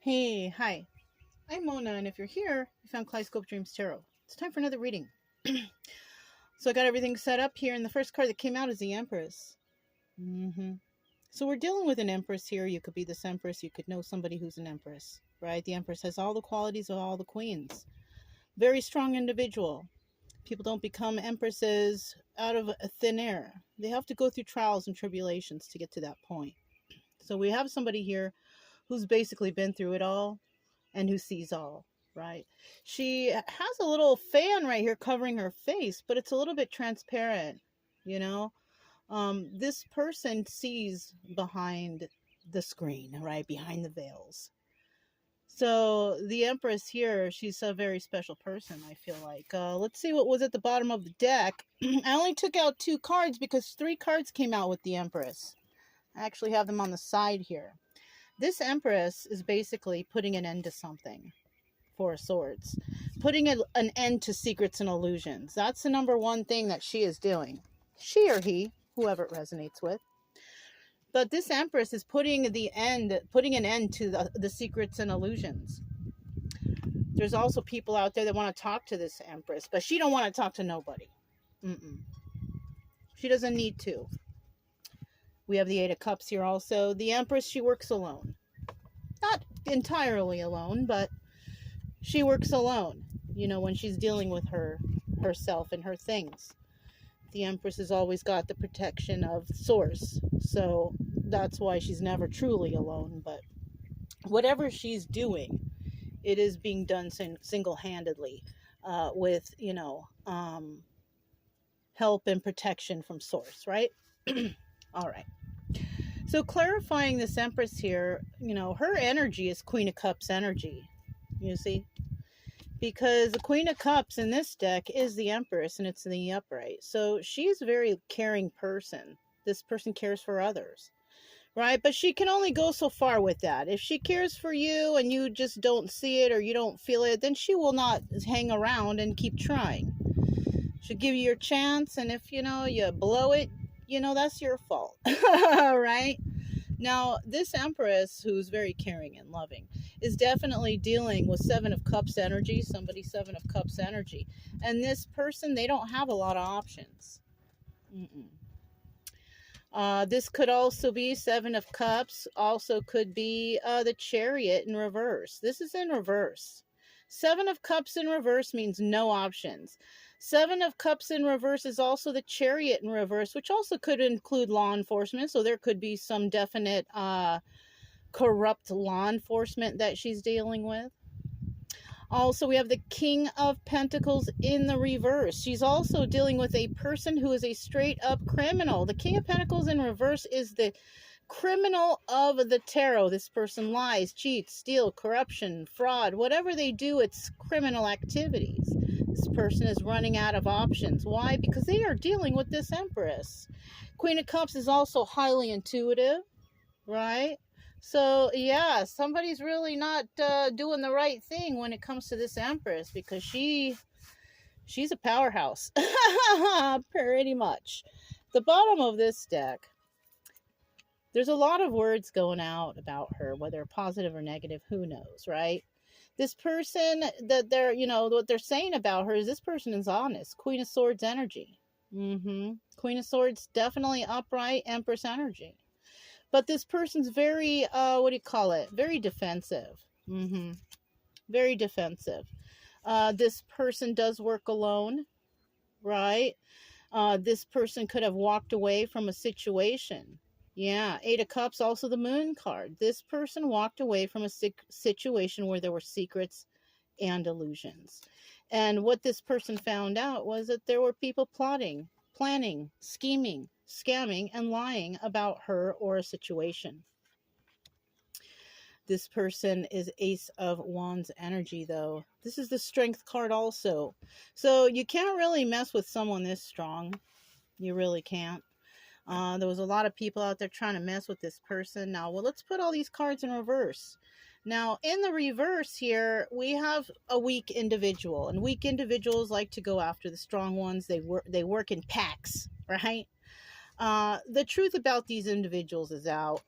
Hey, hi. I'm Mona, and if you're here, you found Kaleidoscope Dreams Tarot. It's time for another reading. So I got everything set up here, and the first card that came out is the Empress. So we're dealing with an Empress here. You could be this Empress. You could know somebody who's an Empress, right? The Empress has all the qualities of all the queens. Very strong individual. People don't become Empresses out of thin air. They have to go through trials and tribulations to get to that point. So we have somebody here who's basically been through it all and who sees all, right? She has a little fan right here covering her face, but it's a little bit transparent, you know? This person sees behind the screen, right? Behind the veils. So the Empress here, she's a very special person, I feel like. Let's see what was at the bottom of the deck. I only took out 2 cards because 3 cards came out with the Empress. I actually have them on the side here. This Empress is basically putting an end to something. 4 of Swords. Putting an end to secrets and illusions. That's the number one thing that she is doing. She or he, whoever it resonates with. But this Empress is putting an end to the secrets and illusions. There's also people out there that want to talk to this Empress, but she don't want to talk to nobody. She doesn't need to. We have the 8 of Cups here also. The Empress, she works alone. Not entirely alone, but she works alone, you know, when she's dealing with herself and her things. The Empress has always got the protection of Source, so that's why she's never truly alone. But whatever she's doing, it is being done single-handedly with, help and protection from Source, right? All right. So clarifying this Empress here, her energy is Queen of Cups energy, you see? Because the Queen of Cups in this deck is the Empress, and it's in the upright. So she's a very caring person. This person cares for others, right? But she can only go so far with that. If she cares for you and you just don't see it or you don't feel it, then she will not hang around and keep trying. She'll give you your chance, and if, you blow it, that's your fault, right? Now, this Empress, who's very caring and loving, is definitely dealing with 7 of Cups energy, somebody 7 of Cups energy. And this person, they don't have a lot of options. This could also be 7 of Cups, also could be the Chariot in reverse. This is in reverse. 7 of Cups in reverse means no options. 7 of Cups in reverse is also the Chariot in reverse, which also could include law enforcement. So there could be some definite corrupt law enforcement that she's dealing with. Also, we have the King of Pentacles in the reverse. She's also dealing with a person who is a straight-up criminal. The King of Pentacles in reverse is the criminal of the tarot. This person lies, cheats, steals, corruption, fraud. Whatever they do, it's criminal activities. This person is running out of options. Why? Because they are dealing with this Empress. Queen of Cups is also highly intuitive, right? So, yeah, somebody's really not doing the right thing when it comes to this Empress, because she's a powerhouse, pretty much. The bottom of this deck, there's a lot of words going out about her, whether positive or negative, who knows, right? This person that what they're saying about her is this person is honest. Queen of Swords energy. Queen of Swords, definitely upright Empress energy. But this person's very, very defensive. Very defensive. This person does work alone, right? This person could have walked away from a situation. Yeah, 8 of Cups, also the Moon card. This person walked away from a situation where there were secrets and illusions. And what this person found out was that there were people plotting, planning, scheming, scamming, and lying about her or a situation. This person is Ace of Wands energy, though. This is the Strength card also. So you can't really mess with someone this strong. You really can't. There was a lot of people out there trying to mess with this person. Now, well, let's put all these cards in reverse. Now, in the reverse here, we have a weak individual. And weak individuals like to go after the strong ones. They work in packs, right? The truth about these individuals is out.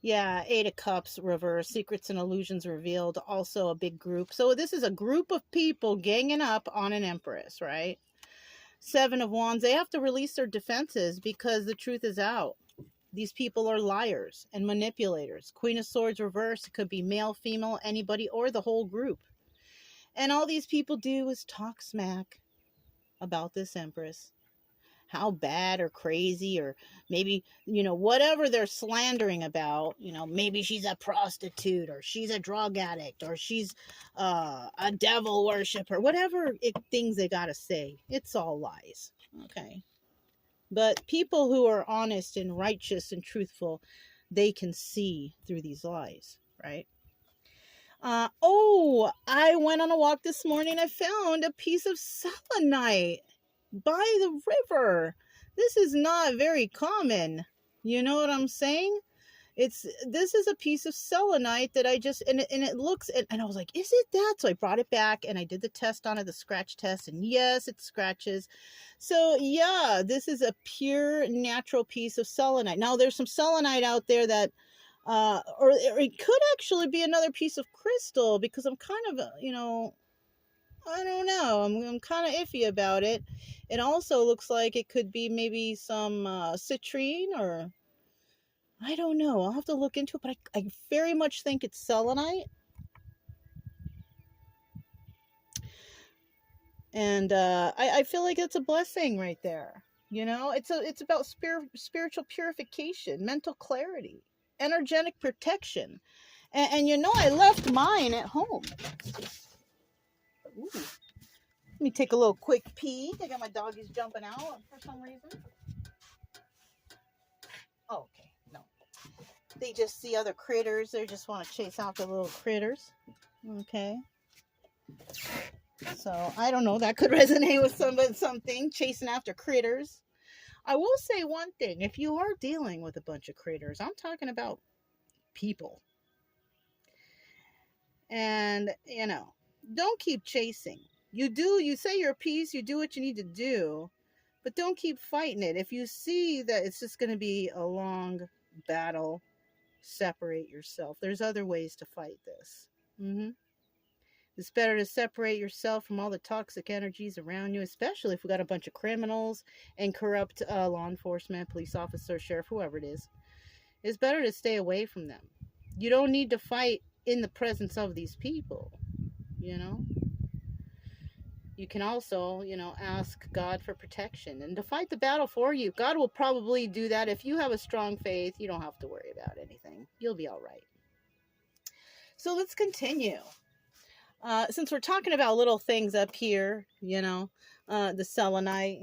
Yeah, Eight of Cups reverse, secrets and illusions revealed, also a big group. So this is a group of people ganging up on an empress, right? Seven of Wands, they have to release their defenses because the truth is out. These people are liars and manipulators. Queen of Swords reverse, it could be male, female, anybody, or the whole group. And all these people do is talk smack about this empress. How bad or crazy, or maybe, whatever they're slandering about, maybe she's a prostitute, or she's a drug addict, or she's a devil worshiper, whatever things they got to say. It's all lies. Okay. But people who are honest and righteous and truthful, they can see through these lies, right? I went on a walk this morning. I found a piece of selenite by the river. This is not very common. You know what I'm saying? This is a piece of selenite that I just, and it looks, and I was like, is it that? So I brought it back and I did the test on it, the scratch test, and yes, it scratches. So yeah, this is a pure natural piece of selenite. Now there's some selenite out there that, or it could actually be another piece of crystal, because I'm kind of, I don't know. I'm kind of iffy about it. It also looks like it could be maybe some citrine, or I don't know. I'll have to look into it, but I very much think it's selenite. And I feel like it's a blessing right there. It's about spiritual purification, mental clarity, energetic protection. And I left mine at home. Ooh. Let me take a little quick pee. I got my doggies jumping out for some reason. Oh, okay. No. They just see other critters. They just want to chase out the little critters. Okay. So, I don't know. That could resonate with something. Chasing after critters. I will say one thing. If you are dealing with a bunch of critters, I'm talking about people. And, don't keep chasing. You say your piece, you do what you need to do, but don't keep fighting it. If you see that it's just going to be a long battle, separate yourself. There's other ways to fight this. It's better to separate yourself from all the toxic energies around you, especially if we got a bunch of criminals and corrupt law enforcement, police officer, sheriff, whoever it is. It's better to stay away from them. You don't need to fight in the presence of these people, You can also, ask God for protection and to fight the battle for you. God will probably do that. If you have a strong faith, you don't have to worry about anything. You'll be all right. So let's continue. Since we're talking about little things up here, the selenite,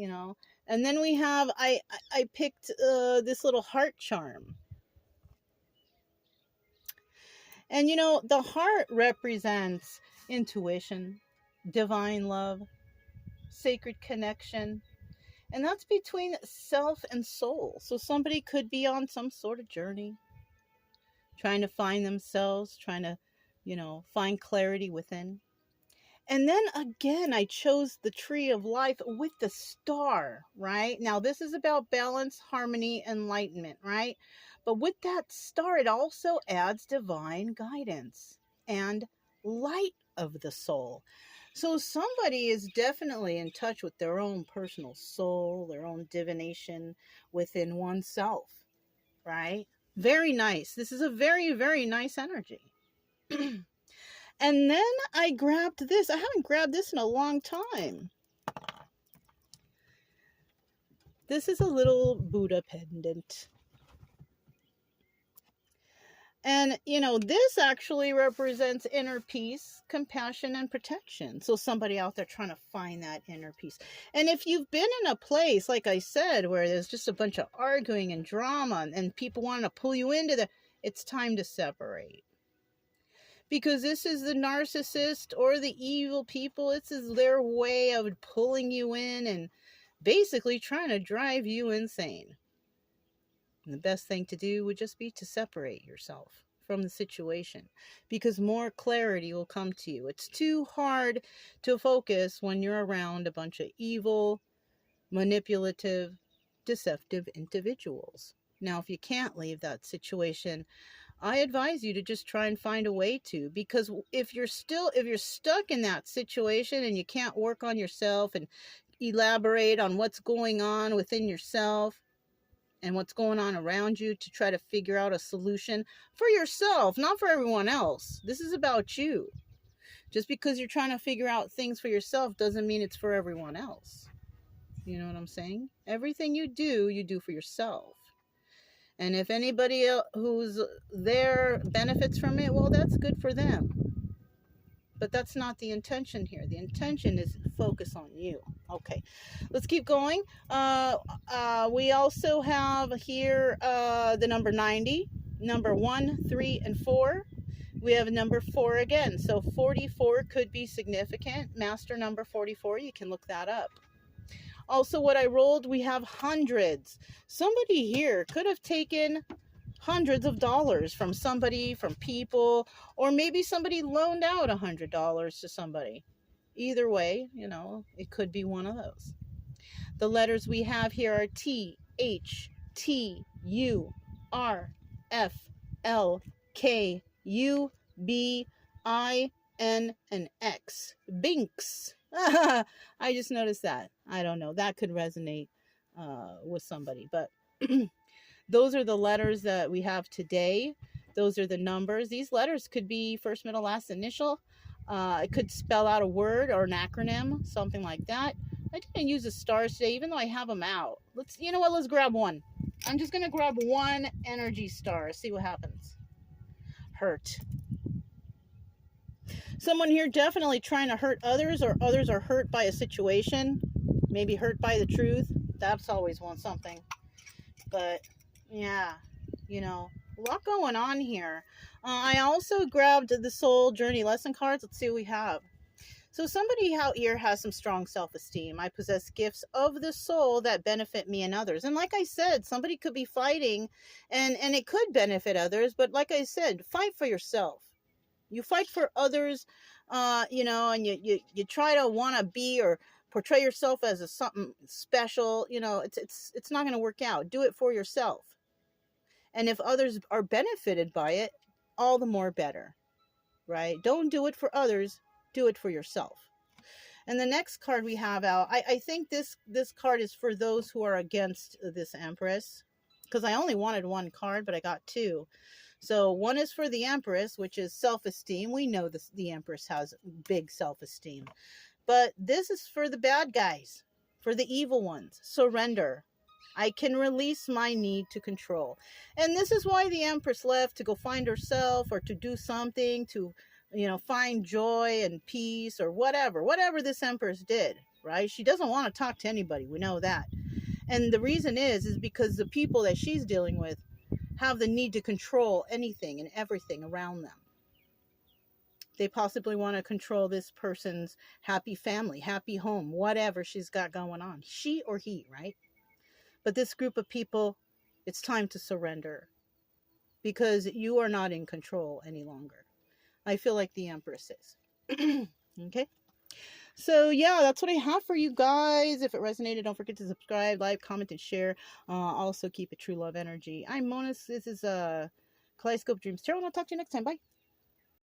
and then we have, I picked this little heart charm. And, the heart represents intuition, divine love, sacred connection, and that's between self and soul. So somebody could be on some sort of journey, trying to find themselves, trying to, find clarity within. And then again, I chose the tree of life with the star, right? Now, this is about balance, harmony, enlightenment, right? But with that star, it also adds divine guidance and light of the soul. So somebody is definitely in touch with their own personal soul, their own divination within oneself, right? Very nice. This is a very, very nice energy. And then I grabbed this. I haven't grabbed this in a long time. This is a little Buddha pendant. And, this actually represents inner peace, compassion, and protection. So somebody out there trying to find that inner peace. And if you've been in a place, like I said, where there's just a bunch of arguing and drama and people wanting to pull you into it's time to separate. Because this is the narcissist or the evil people. This is their way of pulling you in and basically trying to drive you insane. And the best thing to do would just be to separate yourself from the situation, because more clarity will come to you. It's too hard to focus when you're around a bunch of evil, manipulative, deceptive individuals. Now, if you can't leave that situation, I advise you to just try and find a way to, because if you're stuck in that situation and you can't work on yourself and elaborate on what's going on within yourself and what's going on around you to try to figure out a solution for yourself, not for everyone else. This is about you. Just because you're trying to figure out things for yourself doesn't mean it's for everyone else. You know what I'm saying? Everything you do for yourself. And if anybody who's there benefits from it, well, that's good for them. But that's not the intention here. The intention is to focus on you. Okay, let's keep going. We also have here the number 90, number 1, 3, and 4. We have number 4 again. So 44 could be significant. Master number 44, you can look that up. Also, what I rolled, we have hundreds. Somebody here could have taken hundreds of dollars from somebody, from people, or maybe somebody loaned out $100 to somebody. Either way, you know, it could be one of those. The letters we have here are T, H, T, U, R, F, L, K, U, B, I, N, and X. Binks. I just noticed that. I don't know. That could resonate with somebody. But those are the letters that we have today. Those are the numbers. These letters could be first, middle, last, initial. It could spell out a word or an acronym, something like that. I didn't use the stars today, even though I have them out. You know what? Let's grab one. I'm just going to grab one energy star. See what happens. Hurt. Someone here definitely trying to hurt others, or others are hurt by a situation. Maybe hurt by the truth. That's always something. But, yeah, you know, a lot going on here. I also grabbed the Soul Journey Lesson cards. Let's see what we have. So somebody out here has some strong self-esteem. I possess gifts of the soul that benefit me and others. And like I said, somebody could be fighting and it could benefit others. But like I said, fight for yourself. You fight for others, you know, and you try to want to be or portray yourself as something special. You know, it's not going to work out. Do it for yourself. And if others are benefited by it, all the more better, right? Don't do it for others. Do it for yourself. And the next card we have out, I think this card is for those who are against this Empress, because I only wanted one card, but I got two. So one is for the Empress, which is self-esteem. We know the Empress has big self-esteem. But this is for the bad guys, for the evil ones. Surrender. I can release my need to control. And this is why the Empress left, to go find herself or to do something, to, you know, find joy and peace or whatever this Empress did, right? She doesn't want to talk to anybody. We know that. And the reason is because the people that she's dealing with have the need to control anything and everything around them. They possibly want to control this person's happy family, happy home, whatever she's got going on. She or he, right? But this group of people, it's time to surrender, because you are not in control any longer. I feel like the Empress is. Okay? So, yeah, that's what I have for you guys. If it resonated, don't forget to subscribe, like, comment, and share. Also, keep it true love energy. I'm Mona. This is Kaleidoscope Dreams Tarot, and I'll talk to you next time. Bye.